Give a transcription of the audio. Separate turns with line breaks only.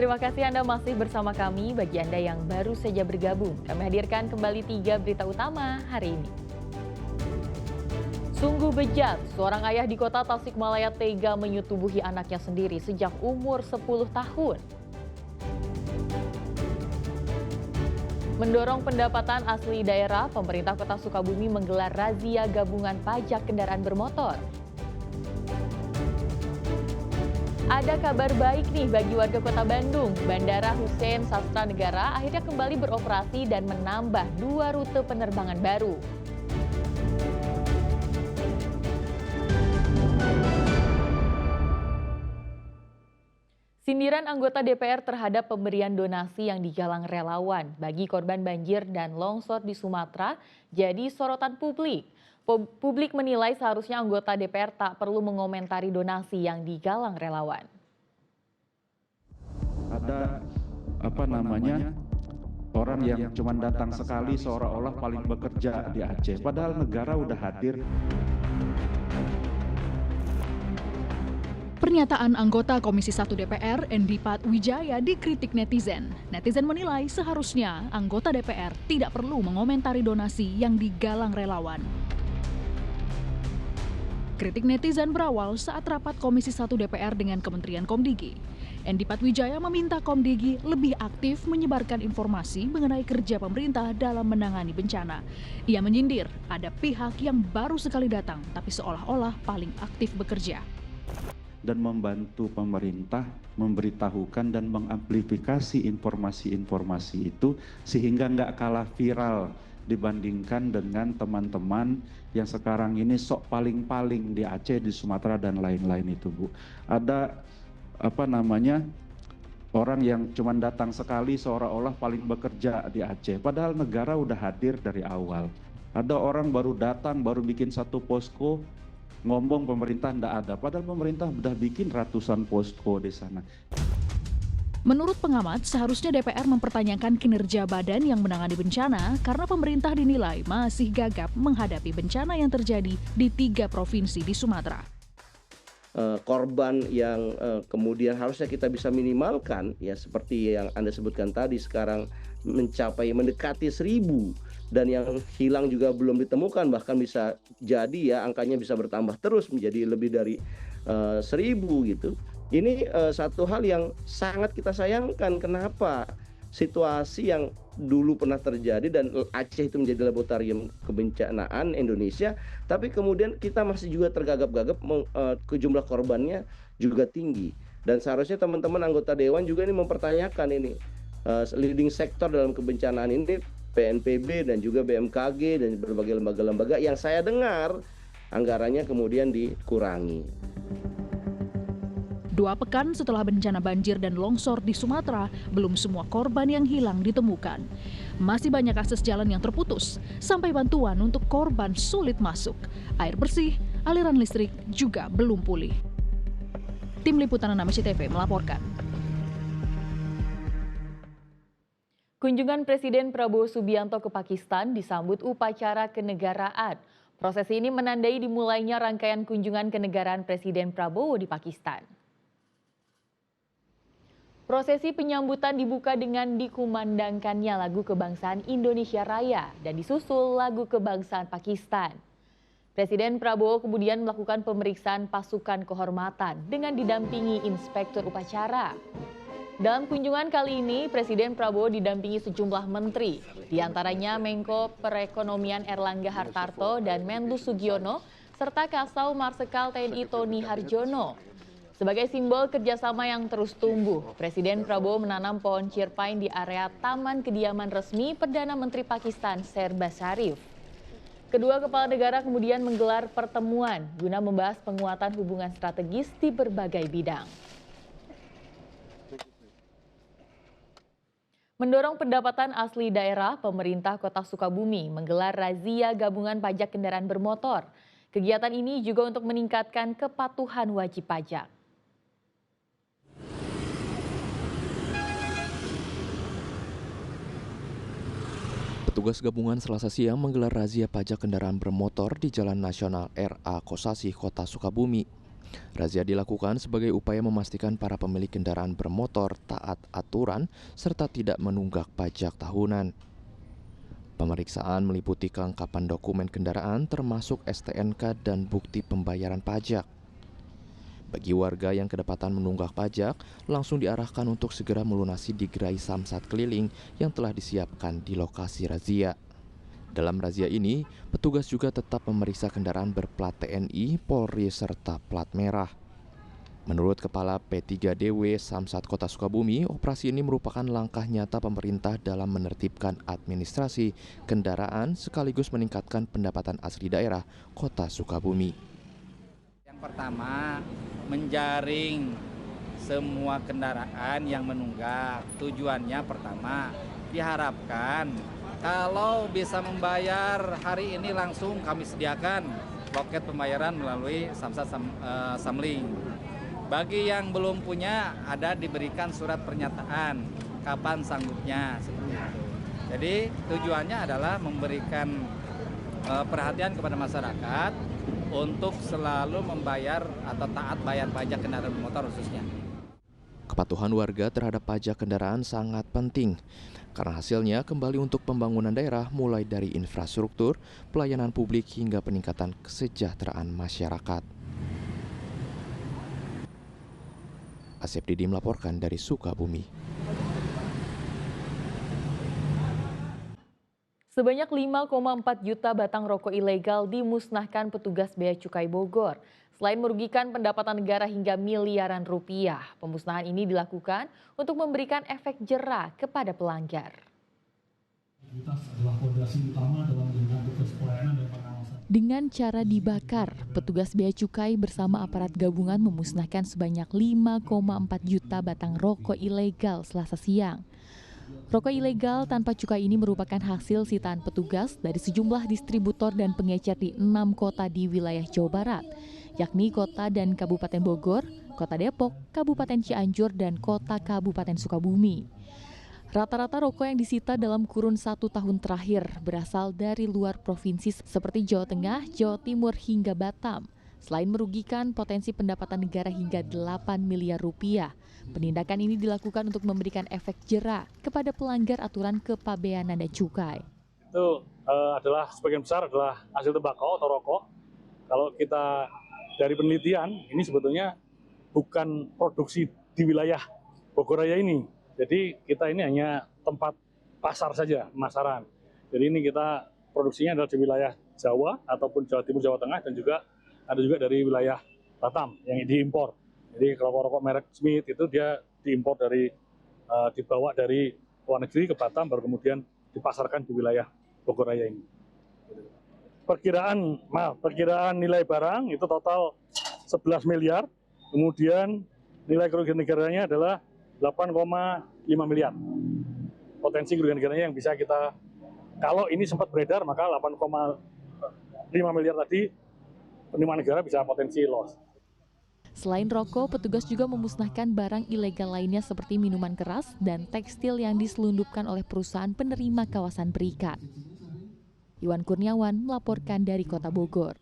Terima kasih Anda masih bersama kami. Bagi Anda yang baru saja bergabung, kami hadirkan kembali 3 berita utama hari ini. Sungguh bejat, seorang ayah di kota Tasikmalaya tega menyetubuhi anaknya sendiri sejak umur 10 tahun. Mendorong pendapatan asli daerah, pemerintah Kota Sukabumi menggelar razia gabungan pajak kendaraan bermotor. Ada kabar baik nih bagi warga Kota Bandung. Bandara Hussein Sastra Negara akhirnya kembali beroperasi dan menambah 2 rute penerbangan baru. Sindiran anggota DPR terhadap pemberian donasi yang digalang relawan bagi korban banjir dan longsor di Sumatera jadi sorotan publik. Publik menilai seharusnya anggota DPR tak perlu mengomentari donasi yang digalang relawan.
Ada orang yang cuma datang sekali seolah-olah paling bekerja di Aceh, padahal negara udah hadir.
Pernyataan anggota Komisi 1 DPR, Endipat Wijaya, dikritik netizen. Netizen menilai seharusnya anggota DPR tidak perlu mengomentari donasi yang digalang relawan. Kritik netizen berawal saat rapat Komisi 1 DPR dengan Kementerian Komdigi. Endipat Wijaya meminta Komdigi lebih aktif menyebarkan informasi mengenai kerja pemerintah dalam menangani bencana. Ia menyindir ada pihak yang baru sekali datang tapi seolah-olah paling aktif bekerja.
Dan membantu pemerintah memberitahukan dan mengamplifikasi informasi-informasi itu sehingga nggak kalah viral dibandingkan dengan teman-teman yang sekarang ini sok paling-paling di Aceh, di Sumatera dan lain-lain itu, Bu. Ada orang yang cuma datang sekali seolah-olah paling bekerja di Aceh, padahal negara udah hadir dari awal. Ada orang baru datang, baru bikin satu posko, ngomong pemerintah tidak ada, padahal pemerintah sudah bikin ratusan posko di sana.
Menurut pengamat, seharusnya DPR mempertanyakan kinerja badan yang menangani bencana karena pemerintah dinilai masih gagap menghadapi bencana yang terjadi di 3 provinsi di Sumatera.
Korban yang kemudian harusnya kita bisa minimalkan, ya seperti yang Anda sebutkan tadi, sekarang mendekati 1.000 dan yang hilang juga belum ditemukan, bahkan bisa jadi ya angkanya bisa bertambah terus menjadi lebih dari 1.000 gitu. Ini satu hal yang sangat kita sayangkan. Kenapa situasi yang dulu pernah terjadi dan Aceh itu menjadi laboratorium kebencanaan Indonesia, tapi kemudian kita masih juga tergagap-gagap, ke jumlah korbannya juga tinggi. Dan seharusnya teman-teman anggota Dewan juga ini mempertanyakan ini leading sektor dalam kebencanaan ini, PNPB dan juga BMKG dan berbagai lembaga-lembaga yang saya dengar anggarannya kemudian dikurangi.
2 pekan setelah bencana banjir dan longsor di Sumatera, belum semua korban yang hilang ditemukan. Masih banyak akses jalan yang terputus, sampai bantuan untuk korban sulit masuk. Air bersih, aliran listrik juga belum pulih. Tim Liputan 6 SCTV melaporkan.
Kunjungan Presiden Prabowo Subianto ke Pakistan disambut upacara kenegaraan. Prosesi ini menandai dimulainya rangkaian kunjungan kenegaraan Presiden Prabowo di Pakistan. Prosesi penyambutan dibuka dengan dikumandangkannya lagu kebangsaan Indonesia Raya dan disusul lagu kebangsaan Pakistan. Presiden Prabowo kemudian melakukan pemeriksaan pasukan kehormatan dengan didampingi inspektur upacara. Dalam kunjungan kali ini, Presiden Prabowo didampingi sejumlah menteri, diantaranya Menko Perekonomian Erlangga Hartarto dan Menlu Sugiono, serta Kasau Marsikal TNI Tony Harjono. Sebagai simbol kerjasama yang terus tumbuh, Presiden Prabowo menanam pohon cirpain di area Taman Kediaman Resmi Perdana Menteri Pakistan Shehbaz Sharif. Kedua kepala negara kemudian menggelar pertemuan guna membahas penguatan hubungan strategis di berbagai bidang. Mendorong pendapatan asli daerah, pemerintah Kota Sukabumi menggelar razia gabungan pajak kendaraan bermotor. Kegiatan ini juga untuk meningkatkan kepatuhan wajib pajak.
Petugas gabungan Selasa siang menggelar razia pajak kendaraan bermotor di Jalan Nasional RA Kosasih, Kota Sukabumi. Razia dilakukan sebagai upaya memastikan para pemilik kendaraan bermotor taat aturan serta tidak menunggak pajak tahunan. Pemeriksaan meliputi kelengkapan dokumen kendaraan termasuk STNK dan bukti pembayaran pajak. Bagi warga yang kedapatan menunggak pajak, langsung diarahkan untuk segera melunasi di gerai samsat keliling yang telah disiapkan di lokasi razia. Dalam razia ini, petugas juga tetap memeriksa kendaraan berplat TNI, Polri, serta plat merah. Menurut Kepala P3DW Samsat Kota Sukabumi, operasi ini merupakan langkah nyata pemerintah dalam menertibkan administrasi kendaraan sekaligus meningkatkan pendapatan asli daerah Kota Sukabumi.
Yang pertama, menjaring semua kendaraan yang menunggak. Tujuannya pertama, diharapkan kalau bisa membayar hari ini langsung kami sediakan loket pembayaran melalui Samsat Samling. Bagi yang belum punya, ada diberikan surat pernyataan kapan sanggupnya seperti itu. Jadi tujuannya adalah memberikan perhatian kepada masyarakat untuk selalu membayar atau taat bayar pajak kendaraan bermotor khususnya.
Kepatuhan warga terhadap pajak kendaraan sangat penting karena hasilnya kembali untuk pembangunan daerah mulai dari infrastruktur, pelayanan publik hingga peningkatan kesejahteraan masyarakat. Asep Didi melaporkan dari Sukabumi.
Sebanyak 5,4 juta batang rokok ilegal dimusnahkan petugas Bea Cukai Bogor. Selain merugikan pendapatan negara hingga miliaran rupiah, pemusnahan ini dilakukan untuk memberikan efek jera kepada pelanggar. Dengan cara dibakar, petugas Bea Cukai bersama aparat gabungan memusnahkan sebanyak 5,4 juta batang rokok ilegal Selasa siang. Rokok ilegal tanpa cukai ini merupakan hasil sitaan petugas dari sejumlah distributor dan pengecer di 6 kota di wilayah Jawa Barat, yakni Kota dan Kabupaten Bogor, Kota Depok, Kabupaten Cianjur, dan Kota Kabupaten Sukabumi. Rata-rata rokok yang disita dalam kurun 1 tahun terakhir berasal dari luar provinsi seperti Jawa Tengah, Jawa Timur, hingga Batam. Selain merugikan potensi pendapatan negara hingga 8 miliar rupiah, penindakan ini dilakukan untuk memberikan efek jera kepada pelanggar aturan kepabeanan dan cukai.
Itu adalah sebagian besar adalah hasil tembakau atau rokok. Kalau kita dari penelitian, ini sebetulnya bukan produksi di wilayah Bogor Raya ini. Jadi kita ini hanya tempat pasar saja, pemasaran. Jadi ini kita produksinya adalah di wilayah Jawa ataupun Jawa Timur, Jawa Tengah, dan juga ada juga dari wilayah Batam yang diimpor. Jadi rokok merek Smith itu dia diimpor dibawa dari luar negeri ke Batam, baru kemudian dipasarkan di wilayah Bogor Raya ini. Perkiraan nilai barang itu total 11 miliar, kemudian nilai kerugian negaranya adalah 8,5 miliar. Potensi kerugian negaranya yang bisa kita, kalau ini sempat beredar, maka 8,5 miliar tadi penerimaan negara bisa potensi loss.
Selain rokok, petugas juga memusnahkan barang ilegal lainnya seperti minuman keras dan tekstil yang diselundupkan oleh perusahaan penerima kawasan berikat. Iwan Kurniawan melaporkan dari Kota Bogor.